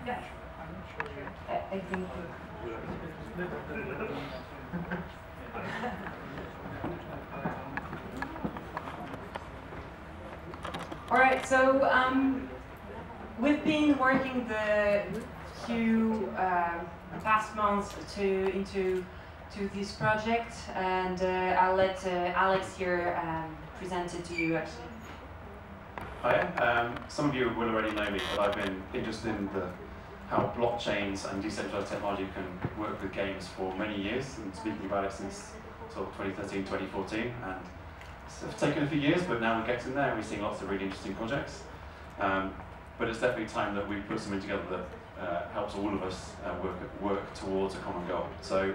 Yeah. I think. All right. So we've been working the few past months into this project, and I'll let Alex here present it to you actually. Hi, some of you will already know me, but I've been interested in how blockchains and decentralized technology can work with games for many years, and speaking about it since sort of 2013, 2014, and it's taken a few years, but now we're getting there, and we're seeing lots of really interesting projects. But it's definitely time that we put something together that helps all of us work towards a common goal. So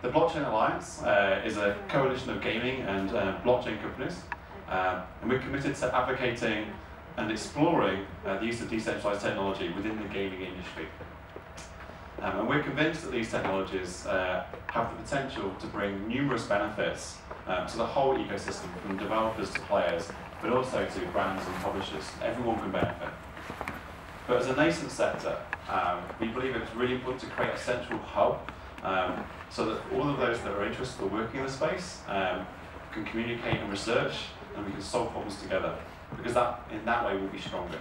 the Blockchain Alliance is a coalition of gaming and blockchain companies. And we're committed to advocating and exploring the use of decentralized technology within the gaming industry. And we're convinced that these technologies have the potential to bring numerous benefits to the whole ecosystem, from developers to players, but also to brands and publishers. Everyone can benefit. But as a nascent sector, we believe it's really important to create a central hub so that all of those that are interested or working in the space can communicate and research, and we can solve problems together, because in that way we'll be stronger.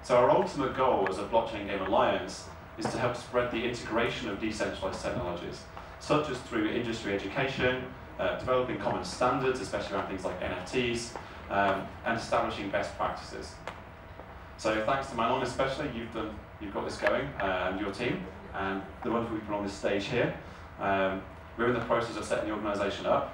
So our ultimate goal as a Blockchain Game Alliance is to help spread the integration of decentralized technologies, such as through industry education, developing common standards, especially around things like NFTs, and establishing best practices. So thanks to Manon especially, you've got this going, and your team, and the wonderful people on this stage here. We're in the process of setting the organisation up.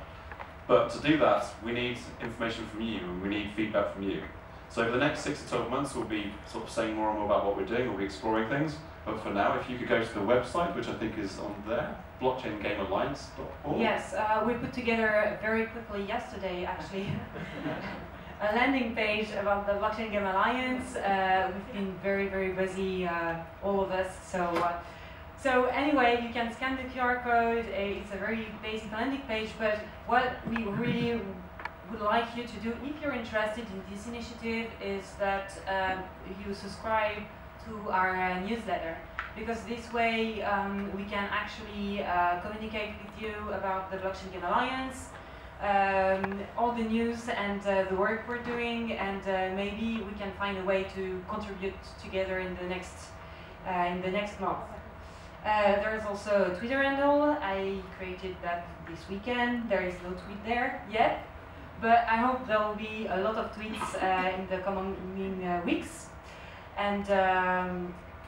But to do that, we need information from you, and we need feedback from you. So over the next 6 to 12 months, we'll be sort of saying more and more about what we're doing, we'll be exploring things. But for now, if you could go to the website, which I think is on there, blockchaingamealliance.org. Yes, we put together very quickly yesterday, actually, a landing page about the Blockchain Game Alliance. We've been very, very busy, all of us. So anyway, you can scan the QR code. It's a very basic landing page, but what we really would like you to do, if you're interested in this initiative, is that you subscribe to our newsletter, because this way we can actually communicate with you about the Blockchain Game Alliance, all the news and the work we're doing, and maybe we can find a way to contribute together in the next month. There is also a Twitter handle. I created that this weekend. There is no tweet there yet, but I hope there will be a lot of tweets in the coming weeks. And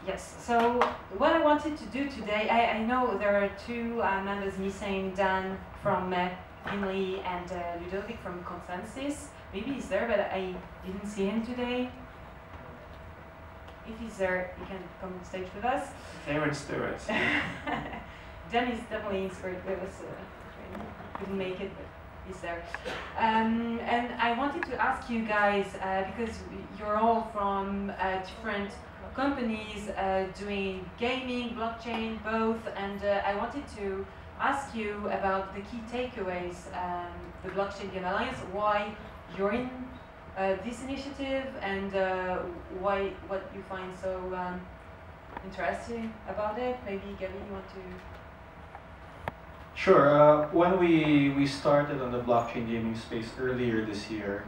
yes, so what I wanted to do today, I know there are two members missing, Dan from Finley and Ludovic from Consensus. Maybe he's there, but I didn't see him today. If he's there, he can come on stage with us. They're in spirit. Dan is definitely in spirit with us. Couldn't make it, but he's there. And I wanted to ask you guys, because you're all from different companies doing gaming, blockchain, both, and I wanted to ask you about the key takeaways, the Blockchain Game Alliance, why you're in this initiative, and what you find so interesting about it. Maybe Gavin, you want to? Sure. When we started on the blockchain gaming space earlier this year,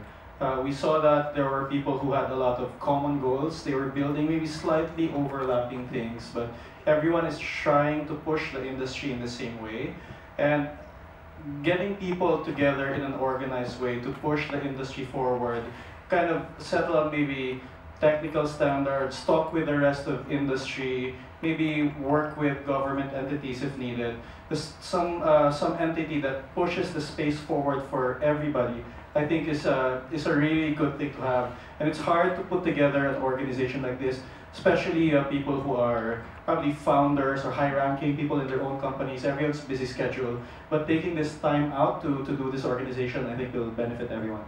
we saw that there were people who had a lot of common goals. They were building maybe slightly overlapping things, but everyone is trying to push the industry in the same way. And getting people together in an organized way to push the industry forward, kind of settle up maybe technical standards, talk with the rest of industry, maybe work with government entities if needed. There's some entity that pushes the space forward for everybody, I think is a really good thing to have. And it's hard to put together an organization like this, especially people who are probably founders or high-ranking people in their own companies. Everyone's busy schedule, but taking this time out to do this organization, I think will benefit everyone.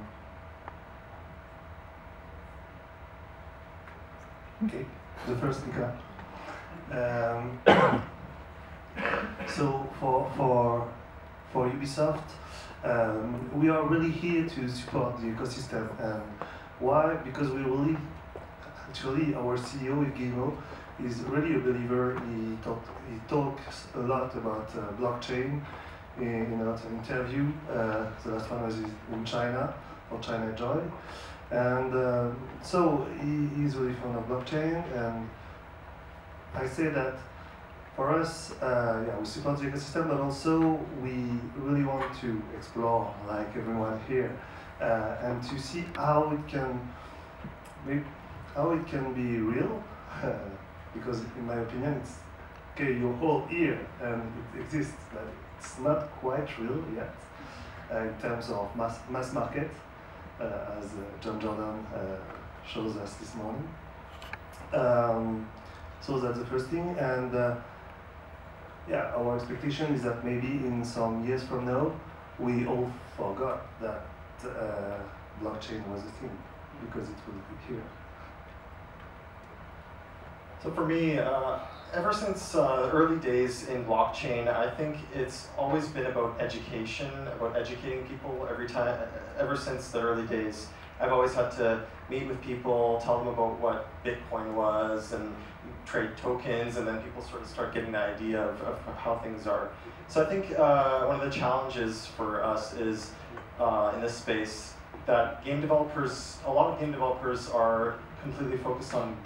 Okay, the first speaker. So for Ubisoft, we are really here to support the ecosystem. Why? Because we really, actually, our CEO, Guillermo, he's really a believer. He talks a lot about blockchain in an interview. The last one was in China, for China Joy. And so he's really fond of blockchain. And I say that for us, we support the ecosystem, but also we really want to explore, like everyone here, and to see how it can be real. Because in my opinion, it's okay, you're all here and it exists, but it's not quite real yet in terms of mass market, as John Jordan shows us this morning. So that's the first thing, and our expectation is that maybe in some years from now, we all forgot that blockchain was a thing, because it will be here. So for me, ever since early days in blockchain, I think it's always been about education, about educating people ever since the early days. I've always had to meet with people, tell them about what Bitcoin was, and trade tokens, and then people sort of start getting the idea of how things are. So I think one of the challenges for us is in this space that a lot of game developers are completely focused on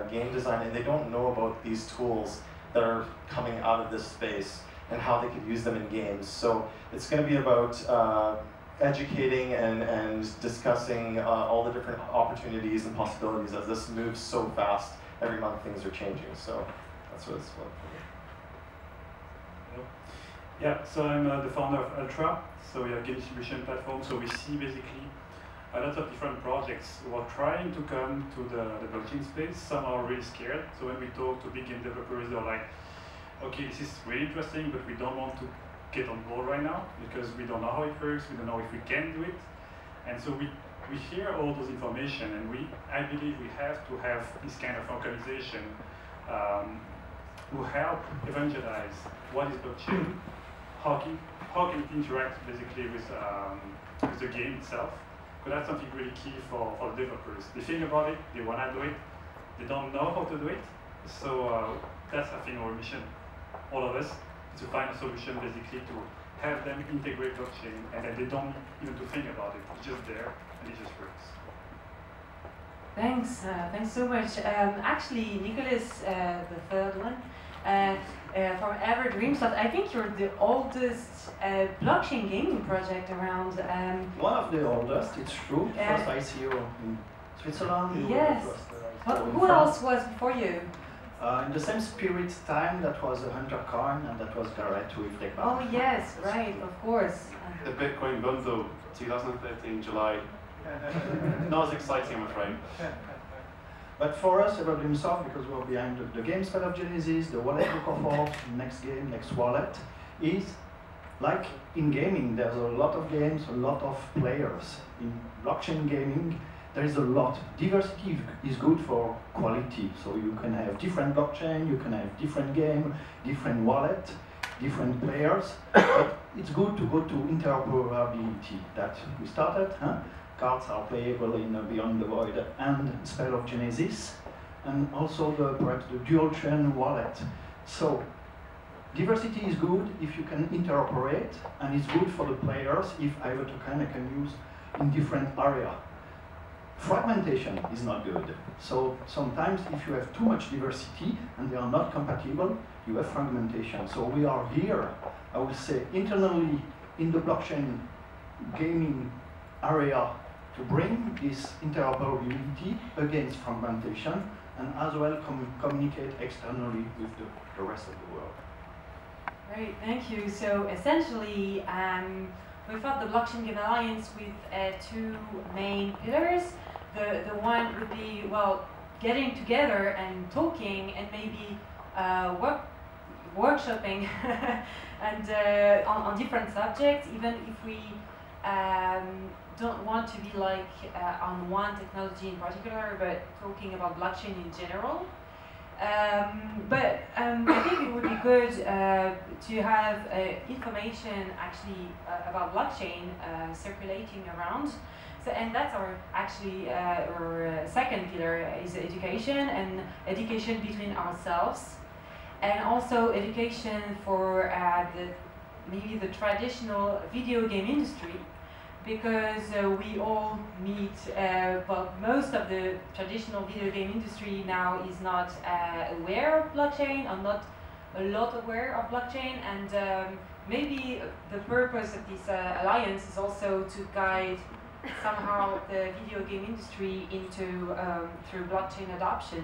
game design, and they don't know about these tools that are coming out of this space and how they could use them in games. So it's going to be about educating and discussing all the different opportunities and possibilities as this moves so fast. Every month things are changing, so that's what it's for me. Yeah, so I'm the founder of Ultra, so we are a game distribution platform, so we see basically a lot of different projects who are trying to come to the blockchain space. Some are really scared, so when we talk to big game developers, they're like, okay, this is really interesting, but we don't want to get on board right now, because we don't know how it works, we don't know if we can do it. And so we hear all those information, and I believe we have to have this kind of organization who help evangelize what is blockchain, how can it interact basically with the game itself. But that's something really key for the developers. They think about it, they want to do it, they don't know how to do it. So that's, I think, our mission, all of us, to find a solution basically to have them integrate blockchain, and then they don't even to think about it. It's just there, and it just works. Thanks, thanks so much. Actually, Nicholas, the third one, from Ever Dreamsoft, I think you're the oldest blockchain gaming project around. One of the oldest, it's true. First ICO in Switzerland. Yes. Who else was before you? In the same spirit time, that was a Hunter Coin, and that was Garrett with Rick Oh yes, right, of course. The Bitcoin bundle, 2013 July. Not as exciting, I'm afraid. But for us, Ever Dreamsoft, because we're behind the Gamespad of Genesis, the wallet book of Orb, next game, next wallet, is like in gaming, there's a lot of games, a lot of players. In blockchain gaming, there is a lot. Diversity is good for quality, so you can have different blockchain, you can have different game, different wallet, different players, but it's good to go to interoperability that we started. Cards are playable in Beyond the Void and Spell of Genesis, and also perhaps the dual chain wallet. So diversity is good if you can interoperate, and it's good for the players if I have a token I can use in different areas. Fragmentation is not good. So sometimes if you have too much diversity and they are not compatible, you have fragmentation. So we are here, I would say, internally in the blockchain gaming area to bring this interoperability against fragmentation, and as well communicate externally with the rest of the world. Great, thank you. So essentially, we thought the Blockchain Game Alliance with two main pillars. The one would be, well, getting together and talking and maybe workshopping and on different subjects, even if we don't want to be like on one technology in particular, but talking about blockchain in general. But I think it would be good to have information actually about blockchain circulating around. So, and that's our actually our second pillar is education, and education between ourselves, and also education for maybe the traditional video game industry, because we all meet, well, most of the traditional video game industry now is not aware of blockchain, or not a lot aware of blockchain, and maybe the purpose of this alliance is also to guide somehow the video game industry into through blockchain adoption.